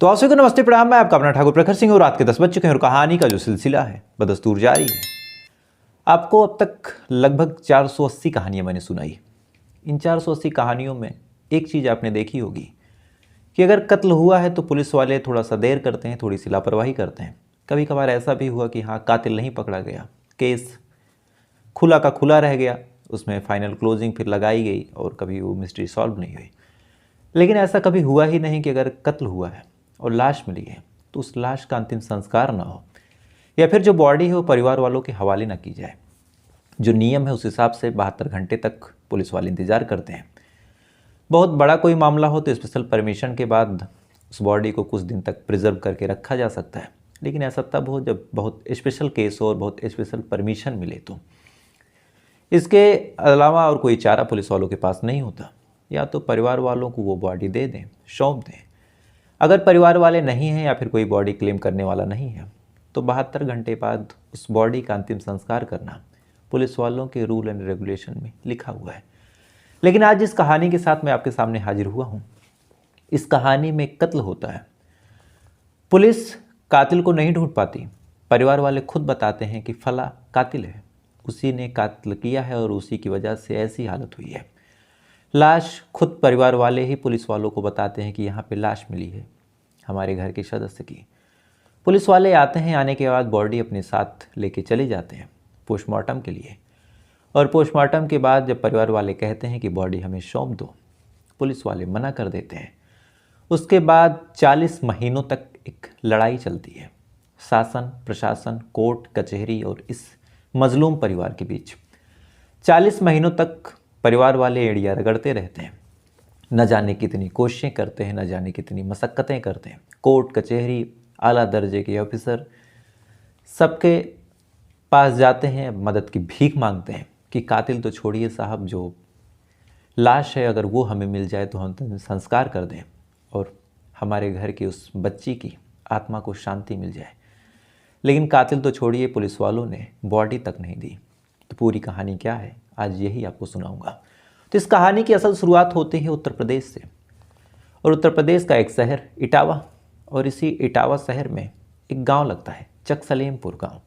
तो आप सभी को नमस्ते प्रणाम। मैं आपका अपना ठाकुर प्रखर सिंह और रात के 10 बज चुके हैं और कहानी का जो सिलसिला है बदस्तूर जारी है। आपको अब तक लगभग 480 कहानियां मैंने सुनाई। इन 480 कहानियों में एक चीज़ आपने देखी होगी कि अगर कत्ल हुआ है तो पुलिस वाले थोड़ा सा देर करते हैं, थोड़ी सी लापरवाही करते हैं। कभी कभार ऐसा भी हुआ कि हाँ, कातिल नहीं पकड़ा गया, केस खुला का खुला रह गया, उसमें फाइनल क्लोजिंग फिर लगाई गई और कभी वो मिस्ट्री सॉल्व नहीं हुई। लेकिन ऐसा कभी हुआ ही नहीं कि अगर कत्ल हुआ है और लाश मिली है तो उस लाश का अंतिम संस्कार ना हो या फिर जो बॉडी है वो परिवार वालों के हवाले ना की जाए। जो नियम है उस हिसाब से 72 घंटे तक पुलिस वाले इंतज़ार करते हैं। बहुत बड़ा कोई मामला हो तो स्पेशल परमिशन के बाद उस बॉडी को कुछ दिन तक प्रिजर्व करके रखा जा सकता है, लेकिन ऐसा तब हो जब बहुत स्पेशल केस हो और बहुत स्पेशल परमिशन मिले। तो इसके अलावा और कोई चारा पुलिस वालों के पास नहीं होता। या तो परिवार वालों को वो बॉडी दे दें, सौंप दें। अगर परिवार वाले नहीं हैं या फिर कोई बॉडी क्लेम करने वाला नहीं है तो 72 घंटे बाद उस बॉडी का अंतिम संस्कार करना पुलिस वालों के रूल एंड रेगुलेशन में लिखा हुआ है। लेकिन आज जिस कहानी के साथ मैं आपके सामने हाजिर हुआ हूँ, इस कहानी में कत्ल होता है। पुलिस कातिल को नहीं ढूंढ पाती, परिवार वाले खुद बताते हैं कि फला कातिल है, उसी ने कातिल किया है और उसी की वजह से ऐसी हालत हुई है। लाश खुद परिवार वाले ही पुलिस वालों को बताते हैं कि यहाँ पे लाश मिली है हमारे घर के सदस्य की। पुलिस वाले आते हैं, आने के बाद बॉडी अपने साथ लेके चले जाते हैं पोस्टमार्टम के लिए। और पोस्टमार्टम के बाद जब परिवार वाले कहते हैं कि बॉडी हमें सौंप दो, पुलिस वाले मना कर देते हैं। उसके बाद 40 महीनों तक एक लड़ाई चलती है शासन, प्रशासन, कोर्ट कचहरी और इस मजलूम परिवार के बीच। 40 महीनों तक परिवार वाले एड़िया रगड़ते रहते हैं, न जाने कितनी कोशिशें करते हैं, न जाने कितनी मशक्क़तें करते हैं। कोर्ट कचहरी, आला दर्जे के ऑफिसर सबके पास जाते हैं, मदद की भीख मांगते हैं कि कातिल तो छोड़िए साहब, जो लाश है अगर वो हमें मिल जाए तो हम तो संस्कार कर दें और हमारे घर की उस बच्ची की आत्मा को शांति मिल जाए। लेकिन कातिल तो छोड़िए, पुलिस वालों ने बॉडी तक नहीं दी। तो पूरी कहानी क्या है आज यही आपको सुनाऊंगा। तो इस कहानी की असल शुरुआत होती है उत्तर प्रदेश से, और उत्तर प्रदेश का एक शहर इटावा, और इसी इटावा शहर में एक गांव लगता है चकसलेमपुर गांव।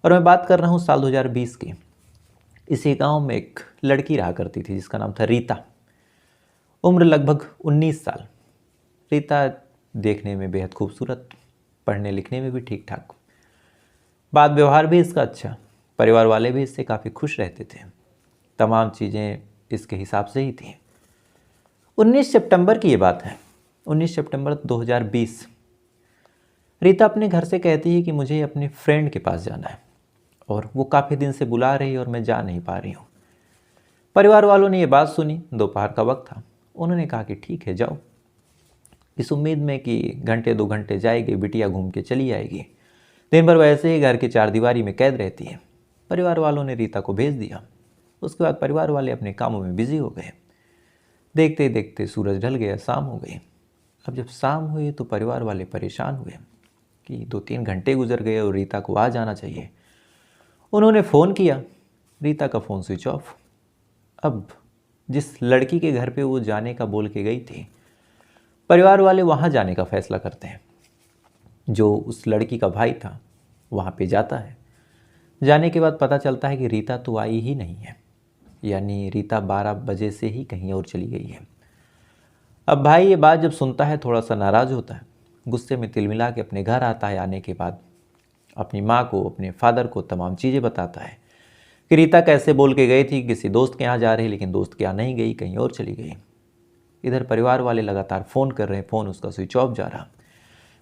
और मैं बात कर रहा हूं साल 2020 की। इसी गांव में एक लड़की रहा करती थी जिसका नाम था रीता। उम्र लगभग 19 साल। रीता देखने में बेहद खूबसूरत, पढ़ने लिखने में भी ठीक ठाक, बात व्यवहार भी इसका अच्छा, परिवार वाले भी इससे काफ़ी खुश रहते थे। तमाम चीज़ें इसके हिसाब से ही थी। 19 सितंबर की ये बात है, 19 सितंबर 2020। रीता अपने घर से कहती है कि मुझे अपने फ्रेंड के पास जाना है और वो काफ़ी दिन से बुला रही है और मैं जा नहीं पा रही हूँ। परिवार वालों ने ये बात सुनी, दोपहर का वक्त था। उन्होंने कहा कि ठीक है जाओ, इस उम्मीद में कि घंटे 2 घंटे जाएगी, बिटिया घूम के चली आएगी। दिन भर वैसे ही घर की चारदीवारी में कैद रहती है। परिवार वालों ने रीता को भेज दिया। उसके बाद परिवार वाले अपने कामों में बिजी हो गए। देखते देखते सूरज ढल गया, शाम हो गई। अब जब शाम हुई तो परिवार वाले परेशान हुए कि 2-3 घंटे गुजर गए और रीता को आ जाना चाहिए। उन्होंने फ़ोन किया, रीता का फ़ोन स्विच ऑफ। अब जिस लड़की के घर पे वो जाने का बोल के गई थी, परिवार वाले वहाँ जाने का फैसला करते हैं। जो उस लड़की का भाई था वहाँ पे जाता है। जाने के बाद पता चलता है कि रीता तो आई ही नहीं है, यानी रीता 12 बजे से ही कहीं और चली गई है। अब भाई ये बात जब सुनता है थोड़ा सा नाराज़ होता है, गुस्से में तिलमिला के अपने घर आता है। आने के बाद अपनी माँ को, अपने फादर को तमाम चीज़ें बताता है कि रीता कैसे बोल के गई थी किसी दोस्त के यहाँ जा रही, लेकिन दोस्त के यहाँ नहीं गई, कहीं और चली गई। इधर परिवार वाले लगातार फ़ोन कर रहे हैं, फ़ोन उसका स्विच ऑफ जा रहा।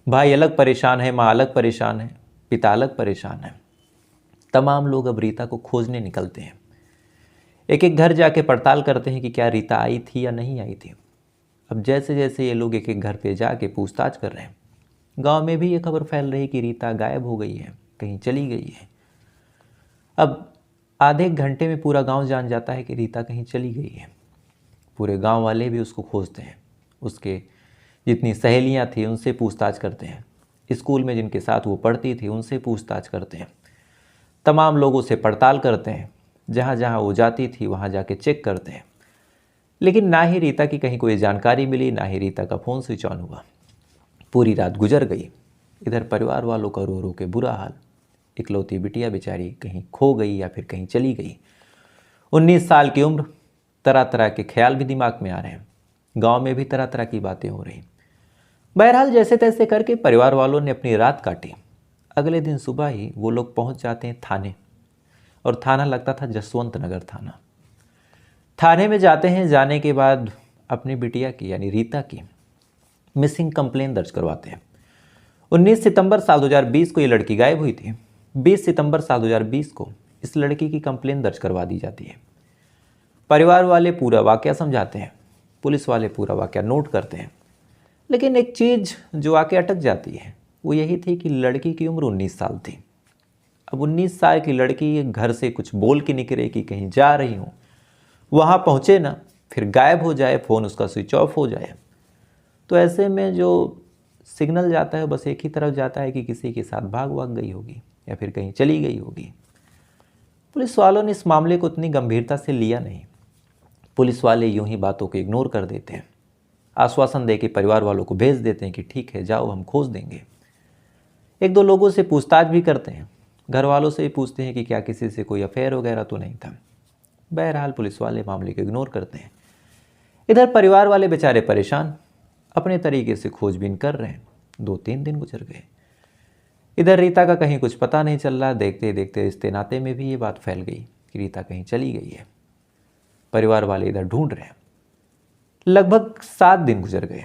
भाई अलग परेशान है, माँ अलग परेशान है, पिता अलग परेशान है। तमाम लोग अब रीता को खोजने निकलते हैं। एक एक घर जाके पड़ताल करते हैं कि क्या रीता आई थी या नहीं आई थी। अब जैसे जैसे ये लोग एक एक घर पे जाके पूछताछ कर रहे हैं, गांव में भी ये खबर फैल रही कि रीता गायब हो गई है, कहीं चली गई है। अब आधे एक घंटे में पूरा गांव जान जाता है कि रीता कहीं चली गई है। पूरे गांव वाले भी उसको खोजते हैं। उसके जितनी सहेलियां थी उनसे पूछताछ करते हैं, स्कूल में जिनके साथ वो पढ़ती थी उनसे पूछताछ करते हैं, तमाम लोगों से पड़ताल करते हैं। जहाँ जहाँ वो जाती थी वहाँ जाके चेक करते हैं, लेकिन ना ही रीता की कहीं कोई जानकारी मिली, ना ही रीता का फ़ोन स्विच ऑन हुआ। पूरी रात गुजर गई। इधर परिवार वालों का रो रो के बुरा हाल। इकलौती बिटिया बेचारी कहीं खो गई या फिर कहीं चली गई। 19 साल की उम्र, तरह तरह के ख्याल भी दिमाग में आ रहे हैं। गांव में भी तरह तरह की बातें हो रही। बहरहाल जैसे तैसे करके परिवार वालों ने अपनी रात काटी। अगले दिन सुबह ही वो लोग पहुंच जाते हैं थाने, और थाना लगता था जसवंत नगर थाना। थाने में जाते हैं, जाने के बाद अपनी बिटिया की यानी रीता की मिसिंग कंप्लेन दर्ज करवाते हैं। 19 सितंबर साल 2020 को ये लड़की गायब हुई थी। 20 सितंबर साल 2020 को इस लड़की की कंप्लेन दर्ज करवा दी जाती है। परिवार वाले पूरा वाकया समझाते हैं, पुलिस वाले पूरा वाकया नोट करते हैं। लेकिन एक चीज़ जो आके अटक जाती है वो यही थी कि लड़की की उम्र 19 साल थी। अब 19 साल की लड़की घर से कुछ बोल के निकले कि कहीं जा रही हूँ, वहाँ पहुँचे ना, फिर गायब हो जाए, फ़ोन उसका स्विच ऑफ हो जाए, तो ऐसे में जो सिग्नल जाता है बस एक ही तरफ जाता है कि किसी के साथ भाग गई होगी या फिर कहीं चली गई होगी। पुलिस वालों ने इस मामले को उतनी गंभीरता से लिया नहीं। पुलिस वाले यूं ही बातों को इग्नोर कर देते हैं, आश्वासन दे के परिवार वालों को भेज देते हैं कि ठीक है जाओ, हम खोज देंगे। एक दो लोगों से पूछताछ भी करते हैं, घर वालों से भी पूछते हैं कि क्या किसी से कोई अफेयर वगैरह तो नहीं था। बहरहाल पुलिस वाले मामले को इग्नोर करते हैं। इधर परिवार वाले बेचारे परेशान, अपने तरीके से खोजबीन कर रहे हैं। 2-3 दिन गुजर गए। इधर रीता का कहीं कुछ पता नहीं चल रहा। देखते देखते रिश्ते नाते में भी ये बात फैल गई कि रीता कहीं चली गई है। परिवार वाले इधर ढूंढ रहे हैं। लगभग 7 दिन गुजर गए।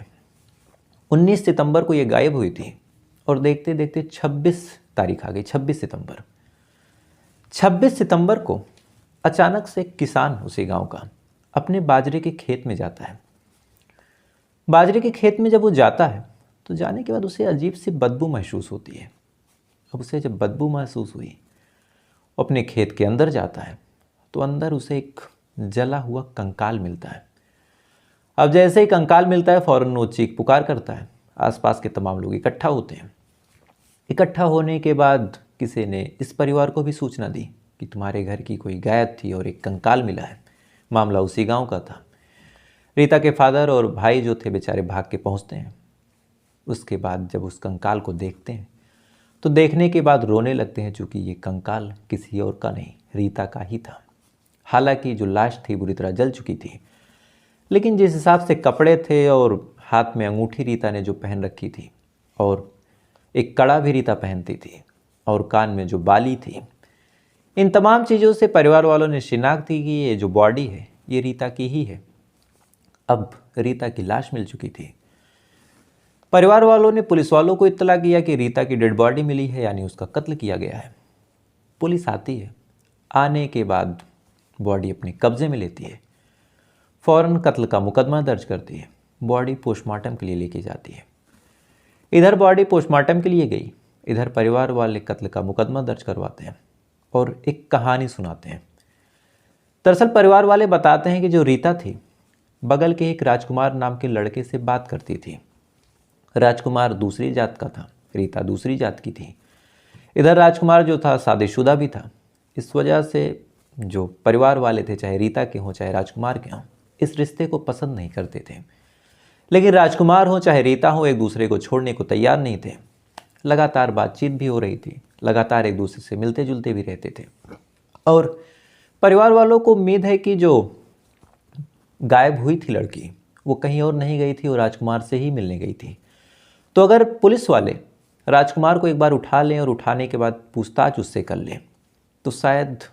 19 सितंबर को ये गायब हुई थी और देखते देखते 26 तारीख आ गई। 26 सितंबर 26 सितंबर को अचानक से एक किसान उसी गांव का अपने बाजरे के खेत में जाता है। बाजरे के खेत में जब वो जाता है तो जाने के बाद उसे अजीब सी बदबू महसूस होती है। अब उसे जब बदबू महसूस हुई, वो अपने खेत के अंदर जाता है तो अंदर उसे एक जला हुआ कंकाल मिलता है। अब जैसे ही कंकाल मिलता है फौरन वो चीख पुकार करता है। आसपास के तमाम लोग इकट्ठा होते हैं। इकट्ठा होने के बाद किसी ने इस परिवार को भी सूचना दी कि तुम्हारे घर की कोई गायब थी और एक कंकाल मिला है। मामला उसी गांव का था। रीता के फादर और भाई जो थे बेचारे भाग के पहुंचते हैं। उसके बाद जब उस कंकाल को देखते हैं तो देखने के बाद रोने लगते हैं, चूँकि ये कंकाल किसी और का नहीं, रीता का ही था। हालांकि जो लाश थी बुरी तरह जल चुकी थी, लेकिन जिस हिसाब से कपड़े थे और हाथ में अंगूठी रीता ने जो पहन रखी थी और एक कड़ा भी रीता पहनती थी और कान में जो बाली थी, इन तमाम चीज़ों से परिवार वालों ने शिनाख्त की कि ये जो बॉडी है ये रीता की ही है। अब रीता की लाश मिल चुकी थी। परिवार वालों ने पुलिस वालों को इत्तला किया कि रीता की डेड बॉडी मिली है, यानी उसका कत्ल किया गया है। पुलिस आती है। आने के बाद बॉडी अपने कब्जे में लेती है। फौरन कत्ल का मुकदमा दर्ज करती है। बॉडी पोस्टमार्टम के लिए लेके जाती है। इधर बॉडी पोस्टमार्टम के लिए गई, इधर परिवार वाले कत्ल का मुकदमा दर्ज करवाते हैं और एक कहानी सुनाते हैं। दरअसल परिवार वाले बताते हैं कि जो रीता थी बगल के एक राजकुमार नाम के लड़के से बात करती थी। राजकुमार दूसरी जात का था, रीता दूसरी जात की थी। इधर राजकुमार जो था शादीशुदा भी था। इस वजह से जो परिवार वाले थे, चाहे रीता के हों चाहे राजकुमार के हों, इस रिश्ते को पसंद नहीं करते थे। लेकिन राजकुमार हो चाहे रीता हो, एक दूसरे को छोड़ने को तैयार नहीं थे। लगातार बातचीत भी हो रही थी, लगातार एक दूसरे से मिलते जुलते भी रहते थे। और परिवार वालों को उम्मीद है कि जो गायब हुई थी लड़की वो कहीं और नहीं गई थी और राजकुमार से ही मिलने गई थी। तो अगर पुलिस वाले राजकुमार को एक बार उठा लें और उठाने के बाद पूछताछ उससे कर लें तो शायद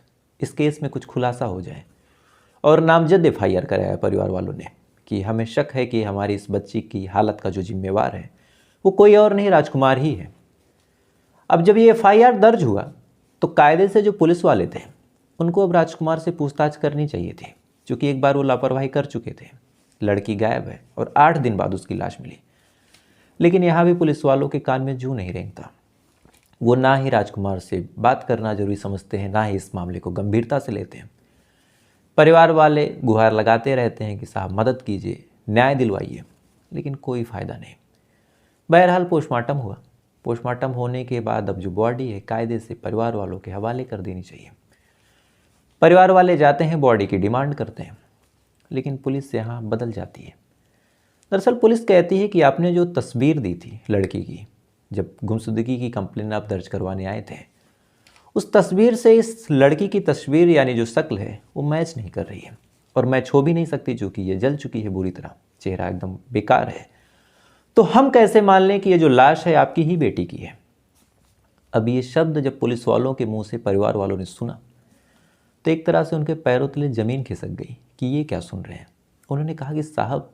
इस केस में कुछ खुलासा हो जाए। और नामजद FIR कराया परिवार वालों ने कि हमें शक है कि हमारी इस बच्ची की हालत का जो जिम्मेवार है वो कोई और नहीं, राजकुमार ही है। अब जब ये FIR दर्ज हुआ तो कायदे से जो पुलिस वाले थे उनको अब राजकुमार से पूछताछ करनी चाहिए थी, क्योंकि एक बार वो लापरवाही कर चुके थे। लड़की गायब है और 8 दिन बाद उसकी लाश मिली। लेकिन यहाँ भी पुलिस वालों के कान में जूं नहीं रेंगता। वो ना ही राजकुमार से बात करना जरूरी समझते हैं, ना ही इस मामले को गंभीरता से लेते हैं। परिवार वाले गुहार लगाते रहते हैं कि साहब मदद कीजिए, न्याय दिलवाइए, लेकिन कोई फ़ायदा नहीं। बहरहाल पोस्टमार्टम हुआ। पोस्टमार्टम होने के बाद अब जो बॉडी है कायदे से परिवार वालों के हवाले कर देनी चाहिए। परिवार वाले जाते हैं, बॉडी की डिमांड करते हैं, लेकिन पुलिस यहाँ बदल जाती है। दरअसल पुलिस कहती है कि आपने जो तस्वीर दी थी लड़की की, जब गुमशुदगी की कंप्लेन आप दर्ज करवाने आए थे, उस तस्वीर से इस लड़की की तस्वीर यानी जो शक्ल है वो मैच नहीं कर रही है, और मैच हो भी नहीं सकती क्योंकि ये जल चुकी है बुरी तरह, चेहरा एकदम बेकार है। तो हम कैसे मान लें कि ये जो लाश है आपकी ही बेटी की है? अब ये शब्द जब पुलिस वालों के मुंह से परिवार वालों ने सुना तो एक तरह से उनके पैरों तले ज़मीन खिसक गई कि ये क्या सुन रहे हैं। उन्होंने कहा कि साहब,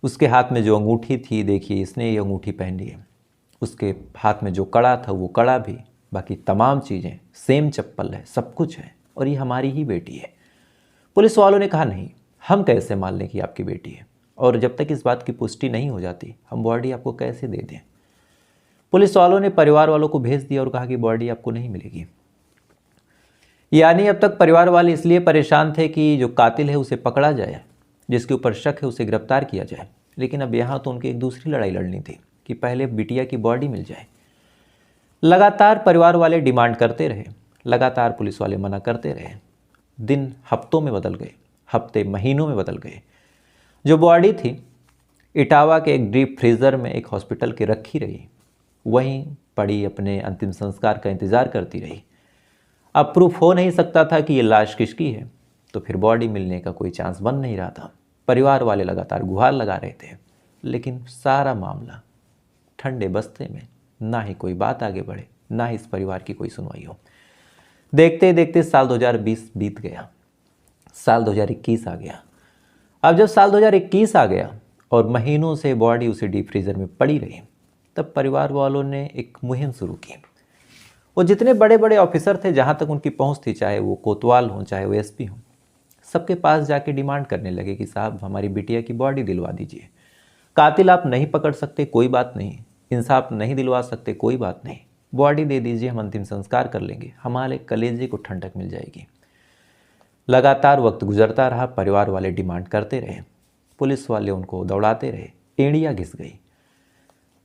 उसके हाथ में जो अंगूठी थी, देखिए इसने ये अंगूठी पहनी है, उसके हाथ में जो कड़ा था वो कड़ा भी, बाकी तमाम चीज़ें सेम, चप्पल है, सब कुछ है, और ये हमारी ही बेटी है। पुलिस वालों ने कहा नहीं, हम कैसे मान लें कि आपकी बेटी है, और जब तक इस बात की पुष्टि नहीं हो जाती हम बॉडी आपको कैसे दे दें। पुलिस वालों ने परिवार वालों को भेज दिया और कहा कि बॉडी आपको नहीं मिलेगी। यानी अब तक परिवार वाले इसलिए परेशान थे कि जो कातिल है उसे पकड़ा जाए, जिसके ऊपर शक है उसे गिरफ्तार किया जाए, लेकिन अब यहाँ तो उनकी एक दूसरी लड़ाई लड़नी थी कि पहले बिटिया की बॉडी मिल जाए। लगातार परिवार वाले डिमांड करते रहे, लगातार पुलिस वाले मना करते रहे। दिन हफ्तों में बदल गए, हफ्ते महीनों में बदल गए। जो बॉडी थी इटावा के एक डीप फ्रीज़र में एक हॉस्पिटल के रखी रही, वहीं पड़ी अपने अंतिम संस्कार का इंतज़ार करती रही। अब प्रूफ हो नहीं सकता था कि ये लाश किसकी है, तो फिर बॉडी मिलने का कोई चांस बन नहीं रहा था। परिवार वाले लगातार गुहार लगा रहे थे, लेकिन सारा मामला ठंडे बस्ते में, ना ही कोई बात आगे बढ़े, ना ही इस परिवार की कोई सुनवाई हो। देखते देखते साल 2020 बीत गया, साल 2021 आ गया। अब जब साल 2021 आ गया और महीनों से बॉडी उसे डीप फ्रीज़र में पड़ी रही, तब परिवार वालों ने एक मुहिम शुरू की। वो जितने बड़े बड़े ऑफिसर थे, जहाँ तक उनकी पहुँच थी, चाहे वो कोतवाल हों चाहे वो एसपी हों, सबके पास जाके डिमांड करने लगे कि साहब हमारी बिटिया की बॉडी दिलवा दीजिए। कातिल आप नहीं पकड़ सकते, कोई बात नहीं, इंसाफ नहीं दिलवा सकते, कोई बात नहीं, बॉडी दे दीजिए, हम अंतिम संस्कार कर लेंगे, हमारे कलेजे को ठंडक मिल जाएगी। लगातार वक्त गुजरता रहा, परिवार वाले डिमांड करते रहे, पुलिस वाले उनको दौड़ाते रहे, एड़ियाँ घिस गई।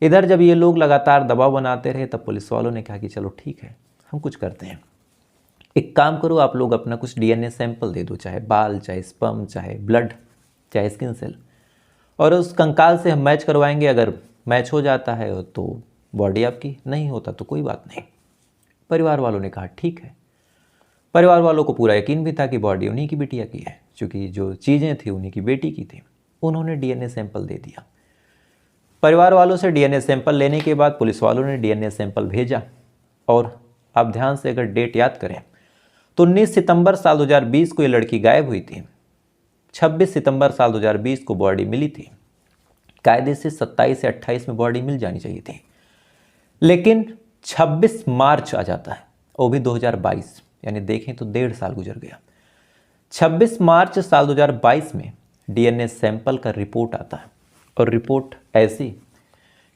इधर जब ये लोग लगातार दबाव बनाते रहे, तब पुलिस वालों ने कहा कि चलो ठीक है, हम कुछ करते हैं, एक काम करो, आप लोग अपना कुछ डीएनए सैंपल दे दो, चाहे बाल, चाहे स्पर्म, चाहे ब्लड, चाहे स्किन सेल, और उस कंकाल से हम मैच करवाएंगे। अगर मैच हो जाता है तो बॉडी आपकी, नहीं होता तो कोई बात नहीं। परिवार वालों ने कहा ठीक है। परिवार वालों को पूरा यकीन भी था कि बॉडी उन्हीं की बिटिया की है, क्योंकि जो चीज़ें थी उन्हीं की बेटी की थी। उन्होंने डीएनए सैंपल दे दिया। परिवार वालों से डीएनए सैंपल लेने के बाद पुलिस वालों ने डीएनए सैंपल भेजा, और आप ध्यान से अगर डेट याद करें तो 19 सितंबर साल 2020 को ये लड़की गायब हुई थी। 26 सितंबर साल 2020 को बॉडी मिली थी। कायदे से 27 से 28 में बॉडी मिल जानी चाहिए थी, लेकिन 26 मार्च आ जाता है, वो भी 2022, यानी देखें तो 1.5 साल गुजर गया। 26 मार्च साल 2022 में डीएनए सैंपल का रिपोर्ट आता है, और रिपोर्ट ऐसी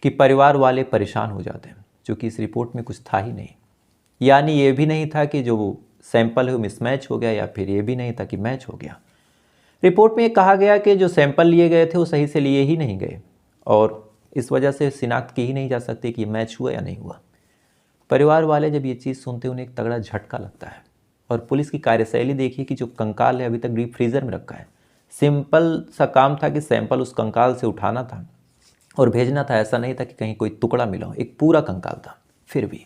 कि परिवार वाले परेशान हो जाते हैं, क्योंकि इस रिपोर्ट में कुछ था ही नहीं। यानी ये भी नहीं था कि जो सैंपल है वो मिसमैच हो गया, या फिर ये भी नहीं था कि मैच हो गया। रिपोर्ट में ये कहा गया कि जो सैंपल लिए गए थे वो सही से लिए ही नहीं गए, और इस वजह से शिनाख्त की ही नहीं जा सकती कि मैच हुआ या नहीं हुआ। परिवार वाले जब ये चीज़ सुनते उन्हें एक तगड़ा झटका लगता है, और पुलिस की कार्यशैली देखिए कि जो कंकाल है अभी तक डीप फ्रीज़र में रखा है। सिंपल सा काम था कि सैंपल उस कंकाल से उठाना था और भेजना था, ऐसा नहीं था कि कहीं कोई टुकड़ा मिला हो, एक पूरा कंकाल था। फिर भी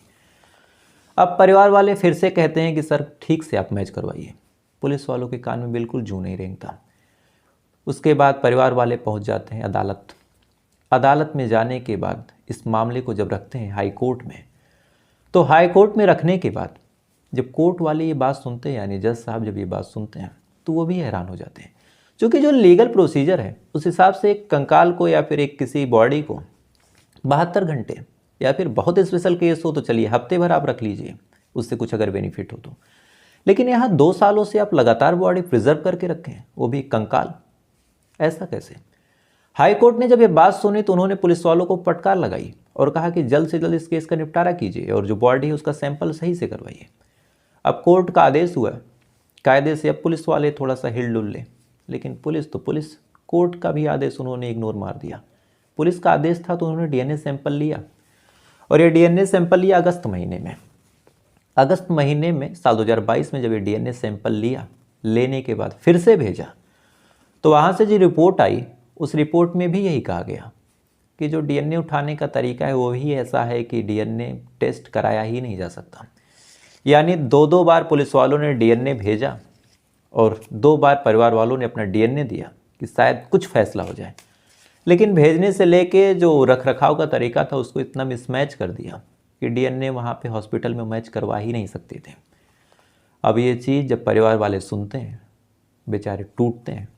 अब परिवार वाले फिर से कहते हैं कि सर ठीक से आप मैच करवाइए। पुलिस वालों के कान में बिल्कुल जूं नहीं रेंगता। उसके बाद परिवार वाले पहुंच जाते हैं अदालत। अदालत में जाने के बाद इस मामले को जब रखते हैं हाई कोर्ट में, तो हाई कोर्ट में रखने के बाद जब कोर्ट वाले ये बात सुनते हैं, यानी जज साहब जब ये बात सुनते हैं, तो वो भी हैरान हो जाते हैं, क्योंकि जो लीगल प्रोसीजर है उस हिसाब से एक कंकाल को या फिर एक किसी बॉडी को 72 घंटे, या फिर बहुत स्पेशल केस हो तो चलिए हफ्ते भर आप रख लीजिए, उससे कुछ अगर बेनिफिट हो तो। लेकिन यहाँ 2 सालों से आप लगातार बॉडी प्रिजर्व करके रखें, वो भी कंकाल, ऐसा कैसे? हाई कोर्ट ने जब ये बात सुनी तो उन्होंने पुलिस वालों को फटकार लगाई और कहा कि जल्द से जल्द इस केस का निपटारा कीजिए और जो बॉडी है उसका सैंपल सही से करवाइए। अब कोर्ट का आदेश हुआ, कायदे से अब पुलिस वाले थोड़ा सा हिल-डुल ले, लेकिन पुलिस तो पुलिस, कोर्ट का भी आदेश उन्होंने इग्नोर मार दिया। पुलिस का आदेश था तो उन्होंने डीएनए सैंपल लिया, और ये डीएनए सैंपल लिया अगस्त महीने में। अगस्त महीने में साल 2022 में जब ये डीएनए सैंपल लिया, लेने के बाद फिर से भेजा, तो वहाँ से जो रिपोर्ट आई उस रिपोर्ट में भी यही कहा गया कि जो डीएनए उठाने का तरीका है वो भी ऐसा है कि डीएनए टेस्ट कराया ही नहीं जा सकता। यानी 2-2 बार पुलिस वालों ने डीएनए भेजा और 2 बार परिवार वालों ने अपना डीएनए दिया कि शायद कुछ फैसला हो जाए, लेकिन भेजने से लेके जो रखरखाव का तरीका था उसको इतना मिसमैच कर दिया कि डीएनए वहाँ पे हॉस्पिटल में मैच करवा ही नहीं सकते थे। अब ये चीज़ जब परिवार वाले सुनते हैं, बेचारे टूटते हैं।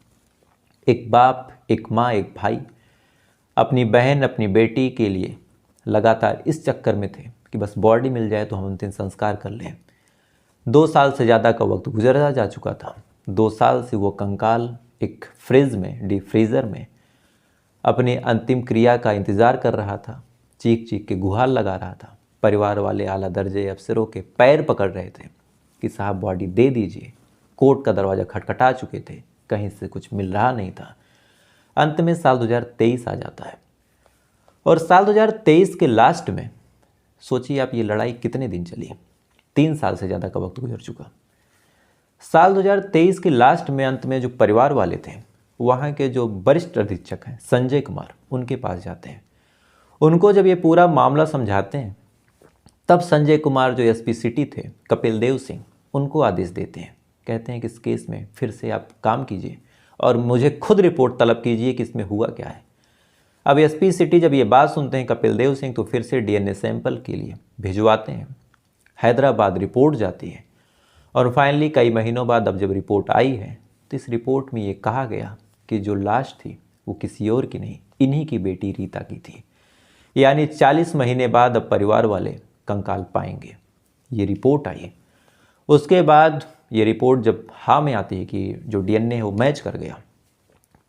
एक बाप, एक माँ, एक भाई अपनी बहन, अपनी बेटी के लिए लगातार इस चक्कर में थे कि बस बॉडी मिल जाए तो हम अंतिम संस्कार कर लें। 2 साल से ज़्यादा का वक्त गुजरा जा चुका था। 2 साल से वो कंकाल एक फ्रिज में, डीप फ्रीज़र में अपनी अंतिम क्रिया का इंतज़ार कर रहा था, चीख चीख के गुहार लगा रहा था। परिवार वाले आला दर्जे अफसरों के पैर पकड़ रहे थे कि साहब बॉडी दे दीजिए। कोर्ट का दरवाज़ा खटखटा चुके थे, कहीं से कुछ मिल रहा नहीं था। अंत में साल 2023 आ जाता है और साल 2023 के लास्ट में सोचिए आप, ये लड़ाई कितने दिन चली। 3 साल से ज़्यादा का वक्त गुजर चुका। साल 2023 के लास्ट में अंत में जो परिवार वाले थे, वहाँ के जो वरिष्ठ अधीक्षक हैं संजय कुमार, उनके पास जाते हैं। उनको जब ये पूरा मामला समझाते हैं, तब संजय कुमार जो एसपी सिटी थे कपिल देव सिंह, उनको आदेश देते हैं। कहते हैं कि इस केस में फिर से आप काम कीजिए और मुझे खुद रिपोर्ट तलब कीजिए कि इसमें हुआ क्या है। अब एसपी सिटी जब ये बात सुनते हैं कपिल देव सिंह, तो फिर से डीएनए सैंपल के लिए भिजवाते हैं। हैदराबाद रिपोर्ट जाती है और फाइनली कई महीनों बाद अब जब रिपोर्ट आई है, तो इस रिपोर्ट में ये कहा गया कि जो लाश थी वो किसी और की नहीं, इन्हीं की बेटी रीता की थी। यानी 40 महीने बाद अब परिवार वाले कंकाल पाएंगे। ये रिपोर्ट आई। उसके बाद ये रिपोर्ट जब हाँ में आती है कि जो डीएनए है वो मैच कर गया,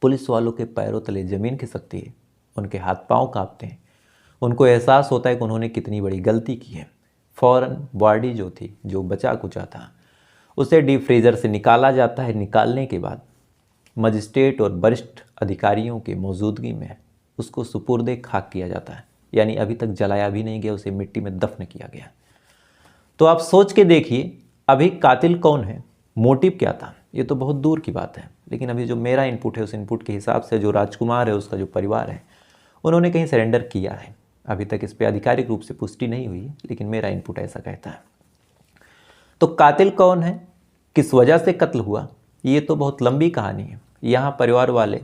पुलिस वालों के पैरों तले ज़मीन खिसकती है, उनके हाथ पांव कांपते हैं। उनको एहसास होता है कि उन्होंने कितनी बड़ी गलती की है। फ़ौरन बॉडी जो थी, जो बचा कुचा था, उसे डीप फ्रीज़र से निकाला जाता है। निकालने के बाद मजिस्ट्रेट और वरिष्ठ अधिकारियों की मौजूदगी में उसको सुपुर्दे खाक किया जाता है। यानी अभी तक जलाया भी नहीं गया, उसे मिट्टी में दफन किया गया। तो आप सोच के देखिए, अभी कातिल कौन है, मोटिव क्या था, ये तो बहुत दूर की बात है। लेकिन अभी जो मेरा इनपुट है, उस इनपुट के हिसाब से जो राजकुमार है, उसका जो परिवार है, उन्होंने कहीं सरेंडर किया है। अभी तक इस पर आधिकारिक रूप से पुष्टि नहीं हुई, लेकिन मेरा इनपुट ऐसा कहता है। तो कातिल कौन है, किस वजह से कत्ल हुआ, ये तो बहुत लंबी कहानी है। यहाँ परिवार वाले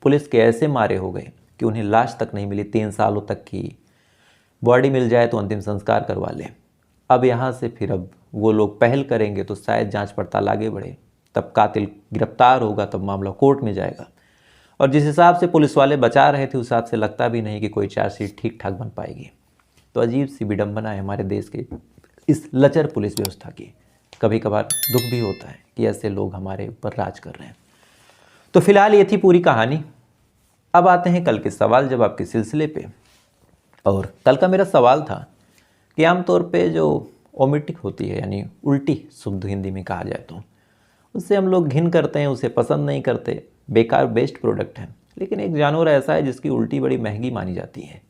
पुलिस के ऐसे मारे हो गए कि उन्हें लाश तक नहीं मिली। 3 सालों तक की बॉडी मिल जाए तो अंतिम संस्कार करवा लें। अब यहाँ से फिर अब वो लोग पहल करेंगे तो शायद जांच पड़ताल आगे बढ़े, तब कातिल गिरफ्तार होगा, तब मामला कोर्ट में जाएगा। और जिस हिसाब से पुलिस वाले बचा रहे थे, उस हिसाब से लगता भी नहीं कि कोई चार्जशीट ठीक ठाक बन पाएगी। तो अजीब सी विडंबना है हमारे देश के इस लचर पुलिस व्यवस्था की। कभी कभार दुख भी होता है कि ऐसे लोग हमारे ऊपर राज कर रहे हैं। तो फिलहाल ये थी पूरी कहानी। अब आते हैं कल के सवाल जवाब के सिलसिले पे। और कल का मेरा सवाल था कि आमतौर पे जो ओमिटिक होती है, यानी उल्टी शुद्ध हिंदी में कहा जाए, तो उससे हम लोग घिन करते हैं, उसे पसंद नहीं करते, बेकार बेस्ट प्रोडक्ट है। लेकिन एक जानवर ऐसा है जिसकी उल्टी बड़ी महंगी मानी जाती है।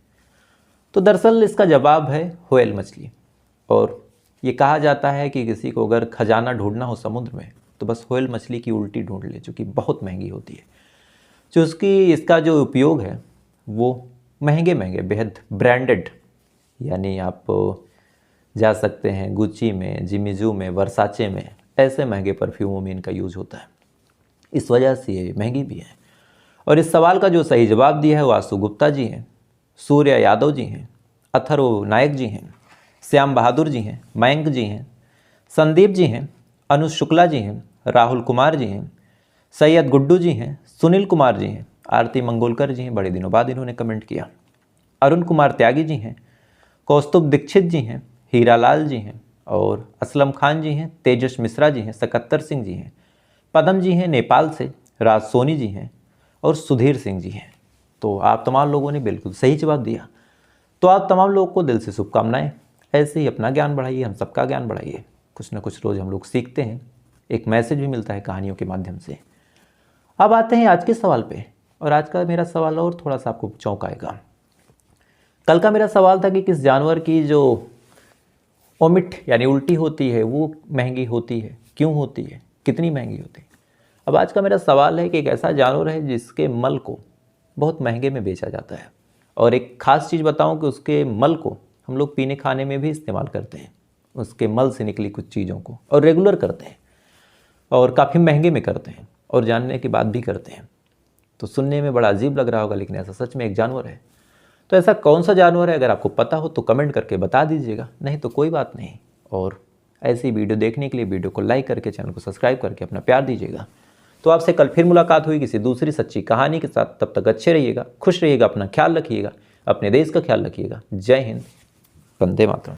तो दरअसल इसका जवाब है व्हेल मछली। और ये कहा जाता है कि किसी को अगर खजाना ढूंढना हो समुद्र में, तो बस व्हेल मछली की उल्टी ढूंढ ले, जो कि बहुत महंगी होती है। जो इसका जो उपयोग है वो महंगे महंगे बेहद ब्रांडेड, यानी आप जा सकते हैं गुच्ची में, जिमिजू में, वर्साचे में, ऐसे महंगे परफ्यूमों में इनका यूज़ होता है। इस वजह से ये महंगी भी है। और इस सवाल का जो सही जवाब दिया है वो आशु गुप्ता जी हैं, सूर्य यादव जी हैं, अथर्व नायक जी हैं, श्याम बहादुर जी हैं, मयंक जी हैं, संदीप जी हैं, अनुज शुक्ला जी हैं, राहुल कुमार जी हैं, सैयद गुड्डू जी हैं, सुनील कुमार जी हैं, आरती मंगोलकर जी हैं, बड़े दिनों बाद इन्होंने कमेंट किया, अरुण कुमार त्यागी जी हैं, कौस्तुभ दीक्षित जी हैं, हीरालाल जी हैं, और असलम खान जी हैं, तेजस मिश्रा जी हैं, सकत्तर सिंह जी हैं, पदम जी हैं नेपाल से, राज सोनी जी हैं, और सुधीर सिंह जी हैं। तो आप तमाम लोगों ने बिल्कुल सही जवाब दिया। तो आप तमाम लोगों को दिल से शुभकामनाएं। ऐसे ही अपना ज्ञान बढ़ाइए, हम सबका ज्ञान बढ़ाइए। कुछ ना कुछ रोज़ हम लोग सीखते हैं, एक मैसेज भी मिलता है कहानियों के माध्यम से। अब आते हैं आज के सवाल पे। और आज का मेरा सवाल और थोड़ा सा आपको चौंकाएगा। कल का मेरा सवाल था कि किस जानवर की जो ओमिट यानी उल्टी होती है वो महंगी होती है, क्यों होती है, कितनी महंगी होती है। अब आज का मेरा सवाल है कि एक ऐसा जानवर है जिसके मल को बहुत महंगे में बेचा जाता है। और एक ख़ास चीज़ बताऊं कि उसके मल को हम लोग पीने खाने में भी इस्तेमाल करते हैं, उसके मल से निकली कुछ चीज़ों को, और रेगुलर करते हैं और काफ़ी महंगे में करते हैं और जानने के बाद भी करते हैं। तो सुनने में बड़ा अजीब लग रहा होगा, लेकिन ऐसा सच में एक जानवर है। तो ऐसा कौन सा जानवर है, अगर आपको पता हो तो कमेंट करके बता दीजिएगा, नहीं तो कोई बात नहीं। और ऐसी वीडियो देखने के लिए वीडियो को लाइक करके, चैनल को सब्सक्राइब करके अपना प्यार दीजिएगा। तो आपसे कल फिर मुलाकात हुई किसी दूसरी सच्ची कहानी के साथ। तब तक अच्छे रहिएगा, खुश रहिएगा, अपना ख्याल रखिएगा, अपने देश का ख्याल रखिएगा। जय हिंद, वंदे मातरम।